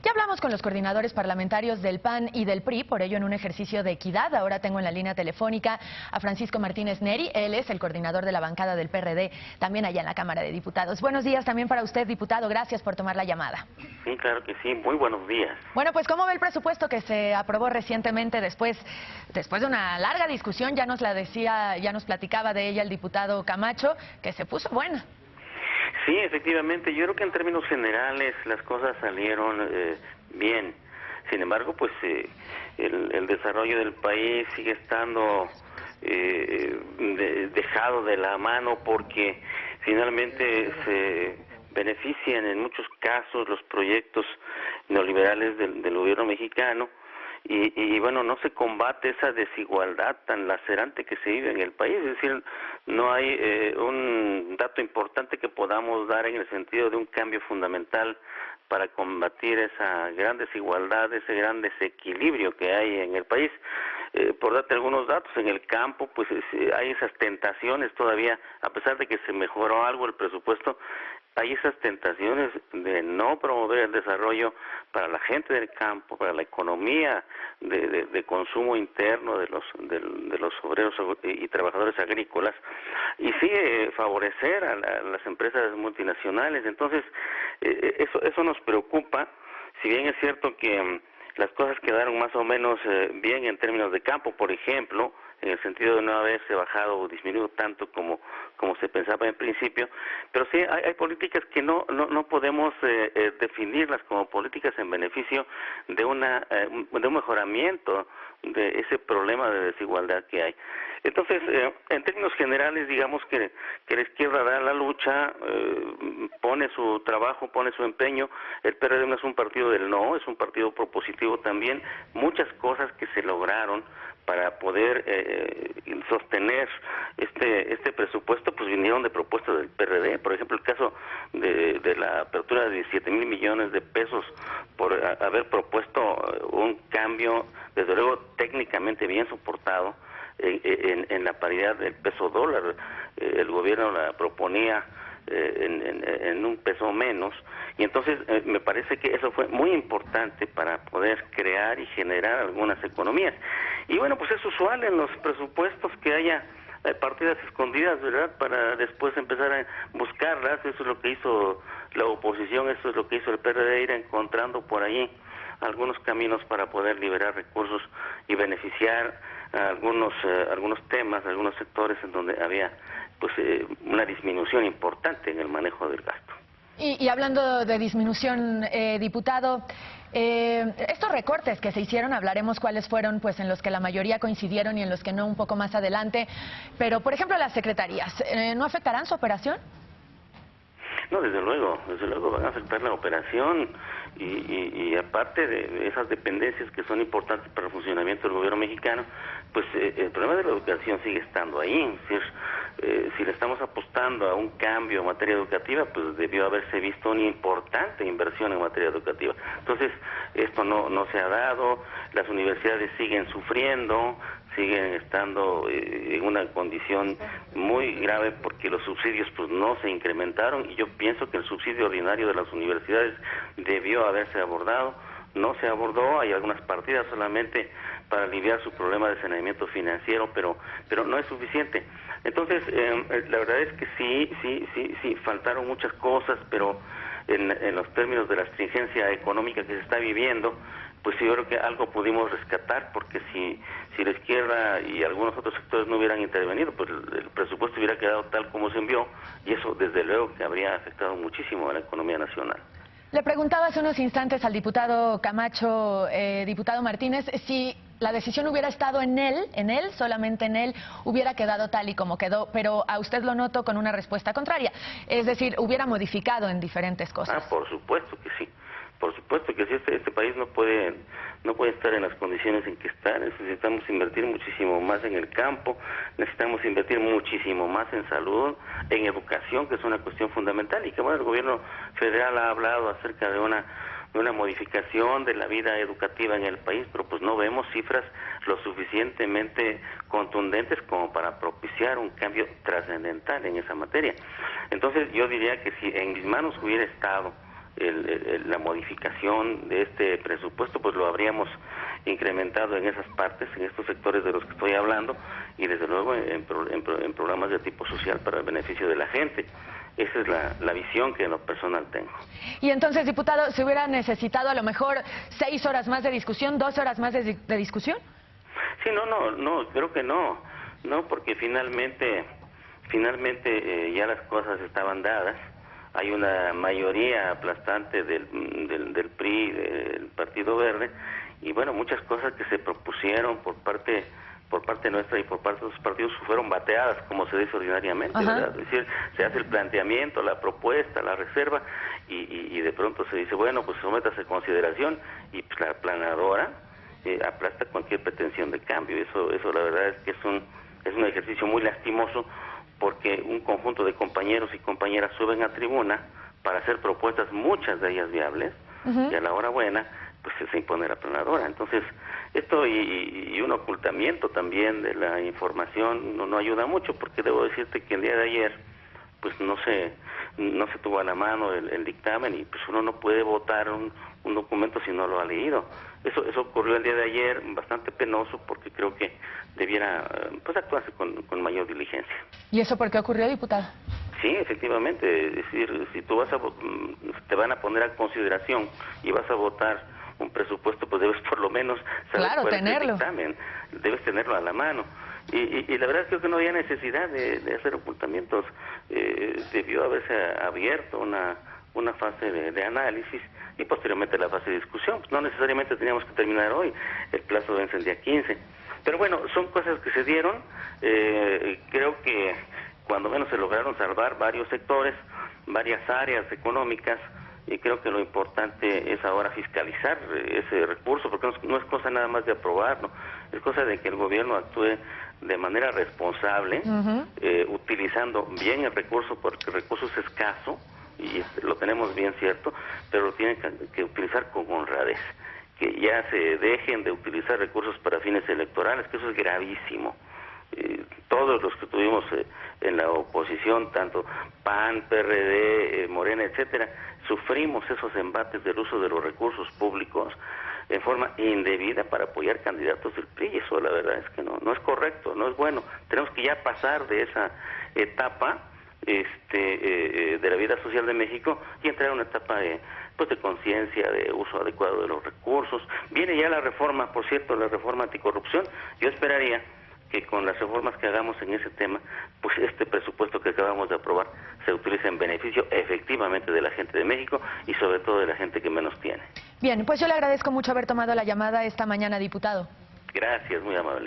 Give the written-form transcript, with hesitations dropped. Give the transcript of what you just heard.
Ya hablamos con los coordinadores parlamentarios del PAN y del PRI, por ello en un ejercicio de equidad. Ahora tengo en la línea telefónica a Francisco Martínez Neri, él es el coordinador de la bancada del PRD, también allá en la Cámara de Diputados. Buenos días también para usted, diputado, gracias por tomar la llamada. Sí, claro que sí, muy buenos días. Bueno, pues ¿cómo ve el presupuesto que se aprobó recientemente después de una larga discusión? Ya nos la decía, ya nos platicaba de ella el diputado Camacho, que se puso buena. Sí, efectivamente, yo creo que en términos generales las cosas salieron bien. Sin embargo, pues el desarrollo del país sigue estando dejado de la mano porque finalmente se benefician en muchos casos los proyectos neoliberales del gobierno mexicano. Y bueno, no se combate esa desigualdad tan lacerante que se vive en el país, es decir, no hay un dato importante que podamos dar en el sentido de un cambio fundamental para combatir esa gran desigualdad, ese gran desequilibrio que hay en el país. Por darte algunos datos, en el campo pues hay esas tentaciones todavía, a pesar de que se mejoró algo el presupuesto, hay esas tentaciones de no promover el desarrollo para la gente del campo, para la economía de consumo interno de los obreros y trabajadores agrícolas, y sí favorecer a las empresas multinacionales. Entonces eso nos preocupa. Si bien es cierto que las cosas quedaron más o menos bien en términos de campo, por ejemplo, en el sentido de no haberse bajado o disminuido tanto como se pensaba en principio, pero sí hay políticas que no podemos definirlas como políticas en beneficio de un mejoramiento de ese problema de desigualdad que hay. Entonces, en términos generales, digamos que la izquierda da la lucha, pone su trabajo, pone su empeño. El PRD no es un partido del no, es un partido propositivo también. Muchas cosas que se lograron para poder sostener este presupuesto, pues vinieron de propuestas del PRD. Por ejemplo, el caso de la apertura de 17,000 millones de pesos por haber propuesto un cambio, desde luego técnicamente bien soportado, en la paridad del peso dólar. El gobierno la proponía en un peso menos, y entonces me parece que eso fue muy importante para poder crear y generar algunas economías. Y bueno, pues es usual en los presupuestos que haya partidas escondidas, ¿verdad?, para después empezar a buscarlas. Eso es lo que hizo la oposición, eso es lo que hizo el PRD, ir encontrando por ahí algunos caminos para poder liberar recursos y beneficiar a algunos temas, algunos sectores en donde había pues una disminución importante en el manejo del gasto. Y hablando de disminución, diputado, estos recortes que se hicieron, hablaremos cuáles fueron, pues en los que la mayoría coincidieron y en los que no un poco más adelante, pero por ejemplo las secretarías, ¿no afectarán su operación? No, desde luego van a afectar la operación y aparte de esas dependencias que son importantes para el funcionamiento del gobierno mexicano, pues el problema de la educación sigue estando ahí. Es decir, si le estamos apostando a un cambio en materia educativa, pues debió haberse visto una importante inversión en materia educativa. Entonces, esto no se ha dado, las universidades siguen sufriendo, siguen estando en una condición muy grave porque los subsidios pues no se incrementaron, y yo pienso que el subsidio ordinario de las universidades debió haberse abordado, no se abordó. Hay algunas partidas solamente para aliviar su problema de saneamiento financiero, pero no es suficiente. Entonces, la verdad es que sí, faltaron muchas cosas, pero en los términos de la astringencia económica que se está viviendo, pues sí, yo creo que algo pudimos rescatar, porque si la izquierda y algunos otros sectores no hubieran intervenido, pues el presupuesto hubiera quedado tal como se envió, y eso desde luego que habría afectado muchísimo a la economía nacional. Le preguntaba hace unos instantes al diputado Camacho, diputado Martínez, si la decisión hubiera estado en él, solamente en él, hubiera quedado tal y como quedó, pero a usted lo noto con una respuesta contraria, es decir, hubiera modificado en diferentes cosas. Por supuesto que sí. Por supuesto que sí, este país no puede estar en las condiciones en que está. Necesitamos invertir muchísimo más en el campo, necesitamos invertir muchísimo más en salud, en educación, que es una cuestión fundamental, y que bueno, el gobierno federal ha hablado acerca de una modificación de la vida educativa en el país, pero pues no vemos cifras lo suficientemente contundentes como para propiciar un cambio trascendental en esa materia. Entonces yo diría que si en mis manos hubiera estado la modificación de este presupuesto, pues lo habríamos incrementado en esas partes, en estos sectores de los que estoy hablando, y desde luego en programas de tipo social para el beneficio de la gente. Esa es la visión que en lo personal tengo. Y entonces, diputado, ¿se hubiera necesitado a lo mejor 6 horas más de discusión, 12 horas más de discusión? Sí, no, creo que no, porque finalmente ya las cosas estaban dadas. Hay una mayoría aplastante del PRI, del Partido Verde, y bueno, muchas cosas que se propusieron por parte nuestra y por parte de los partidos fueron bateadas, como se dice ordinariamente, ¿verdad? Es decir, se hace el planteamiento, la propuesta, la reserva, y de pronto se dice, bueno, pues sométase a consideración, y pues la planadora aplasta cualquier pretensión de cambio. Eso la verdad es que es un ejercicio muy lastimoso, porque un conjunto de compañeros y compañeras suben a tribuna para hacer propuestas, muchas de ellas viables, y a la hora buena, pues se impone la planadora. Entonces, esto y un ocultamiento también de la información no ayuda mucho, porque debo decirte que el día de ayer, pues no se tuvo a la mano el dictamen, y pues uno no puede votar un documento si no lo ha leído. Eso ocurrió el día de ayer, bastante penoso, porque creo que debiera pues actuarse con mayor diligencia. ¿Y eso por qué ocurrió, diputado? Sí, efectivamente, es decir, si tú te van a poner a consideración y vas a votar un presupuesto, pues debes por lo menos saber cuál es el dictamen, debes tenerlo a la mano. Y la verdad creo que no había necesidad de hacer ocultamientos. Debió haberse abierto una fase de análisis y posteriormente la fase de discusión. Pues no necesariamente teníamos que terminar hoy, el plazo vence el día 15. Pero bueno, son cosas que se dieron. Creo que cuando menos se lograron salvar varios sectores, varias áreas económicas, y creo que lo importante es ahora fiscalizar ese recurso, porque no es cosa nada más de aprobarlo, es cosa de que el gobierno actúe de manera responsable, utilizando bien el recurso, porque el recurso es escaso, y lo tenemos bien cierto, pero lo tienen que utilizar con honradez, que ya se dejen de utilizar recursos para fines electorales, que eso es gravísimo. Todos los que tuvimos en la oposición, tanto PAN, PRD, Morena, etcétera, sufrimos esos embates del uso de los recursos públicos en forma indebida para apoyar candidatos del PRI, y eso la verdad es que no es correcto, no es bueno. Tenemos que ya pasar de esa etapa de la vida social de México y entrar a una etapa de conciencia, de uso adecuado de los recursos. Viene ya la reforma, por cierto, la reforma anticorrupción. Yo esperaría que con las reformas que hagamos en ese tema, pues este presupuesto que acabamos de aprobar se utilice en beneficio efectivamente de la gente de México y sobre todo de la gente que menos tiene. Bien, pues yo le agradezco mucho haber tomado la llamada esta mañana, diputado. Gracias, muy amable.